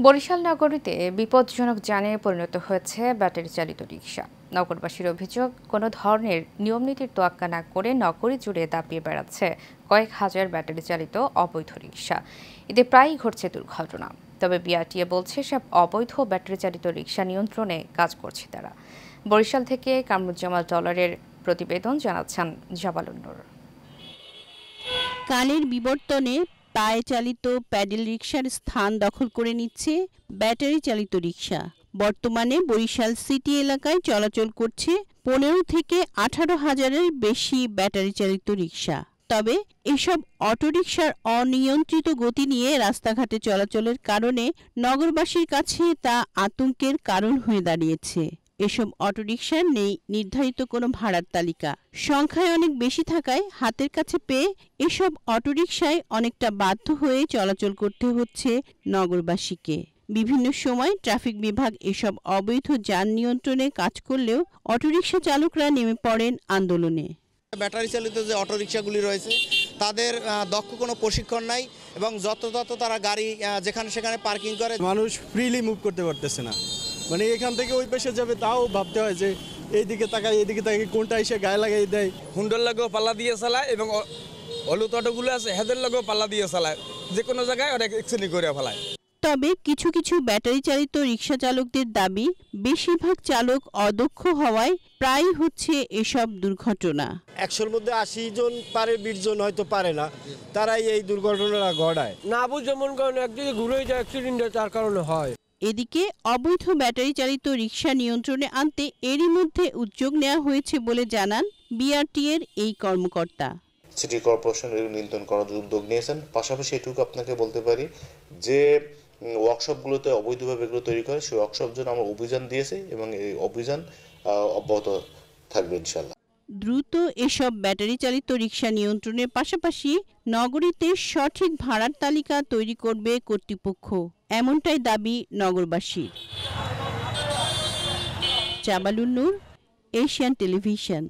বরিশাল নগরীতে বিপজ্জনক যানে পরিণত হয়েছে ব্যাটারি চালিত রিকশা। নগরবাসীর অভিযোগ, কোনো ধরনের নিয়মনীতির তোয়াক্কা না করে নগরী জুড়ে দাপিয়ে বেড়াচ্ছে কয়েক হাজার ব্যাটারি চালিত অবৈধ রিকশা। এতে প্রায়ই ঘটছে দুর্ঘটনা। তবে বিআরটিএ বলছে, সব অবৈধ ব্যাটারি চালিত রিকশা নিয়ন্ত্রণে কাজ করছে তারা। বরিশাল থেকে কামরুজ্জামান ডলারের প্রতিবেদন, জানাচ্ছেন জাবালুন নূর। কালের বিবর্তনে পায়ে চালিত প্যাডেল রিকশার স্থান দখল করে নিচ্ছে ব্যাটারি চালিত রিকশা। বর্তমানে বরিশাল সিটি এলাকায় চলাচল করছে 15 থেকে 18 হাজারের বেশি ব্যাটারি চালিত রিকশা। তবে এসব অটোরিকশার অনিয়ন্ত্রিত গতি নিয়ে রাস্তাঘাটে চলাচলের কারণে নগরবাসীর কাছে তা আতঙ্কের কারণ হয়ে দাঁড়িয়েছে। এসব অটোরিকশার নেই নির্ধারিত কোনো ভাড়ার তালিকা। সংখ্যায় অনেক বেশি থাকায় হাতের কাছে পেয়ে এসব অটোরিকশায় অনেকটা বাধ্য হয়ে চলাচল করতে হচ্ছে নগরবাসীকে। বিভিন্ন সময় ট্রাফিক বিভাগ এসব অবৈধ যান নিয়ন্ত্রণে কাজ করলেও অটোরিকশা চালকরা নেমে পড়েন আন্দোলনে। ব্যাটারি চালিত যে অটোরিকশাগুলি রয়েছে তাদের দক্ষ কোনো প্রশিক্ষণ নাই এবং যত তারা গাড়ি যেখানে সেখানে পার্কিং করে। মানুষ ফ্রিলি মুভ করতে পারতেছে না, মানে এখান থেকে ওই পাশে যাবে তাও ভাবতে হয় যে এইদিকে তাকাই কোনটা এসে গায়ে লাগাই দেয়। হুন্ডার লাগেও পাল্লা দিয়ে চালায় এবং হলুদ অটোগুলো আছে হেদের লাগেও পাল্লা দিয়ে চালায়, যে কোনো জায়গায় অনেক এক্সিডেন্ট করে ফেলায়। তবে কিছু কিছু ব্যাটারি চালিত রিকশা চালকদের দাবি, বেশিরভাগ চালক অদক্ষ হওয়ায় প্রায়ই হচ্ছে এসব দুর্ঘটনা। 100-র মধ্যে 80 জন পারে, 20 জন হয়তো পারে না, তারাই এই দুর্ঘটনাটা ঘটায়। না বুঝে মন করেন একদিকে ঘুরে যায়, অ্যাক্সিডেন্ট তার কারণে হয়। এদিকে অবৈধ ব্যাটারি চালিত রিকশা নিয়ন্ত্রণে আনতে এরই মধ্যে উদ্যোগ নেওয়া হয়েছে বলে জানান বিআরটিএর এই কর্মকর্তা। সিটি কর্পোরেশন এর নিয়ন্ত্রণ করার উদ্যোগ নিয়েছেন। পাশাপাশি এটুকু আপনাকে বলতে পারি যে ওয়ার্কশপগুলোতে অবৈধভাবে এগুলো তৈরি করে, সেই ওয়ার্কশপ জন্য আমরা অভিযান দিয়েছি এবং এই অভিযান অব্যাহত থাকবে ইনশাআল্লাহ। দ্রুত এসব ব্যাটারি চালিত রিকশা নিয়ন্ত্রণের পাশাপাশি নগরীতে সঠিক ভাড়ার তালিকা তৈরি করবে কর্তৃপক্ষ, এমনটাই দাবি নগরবাসীর। জাবালুন নূর, এশিয়ান টেলিভিশন।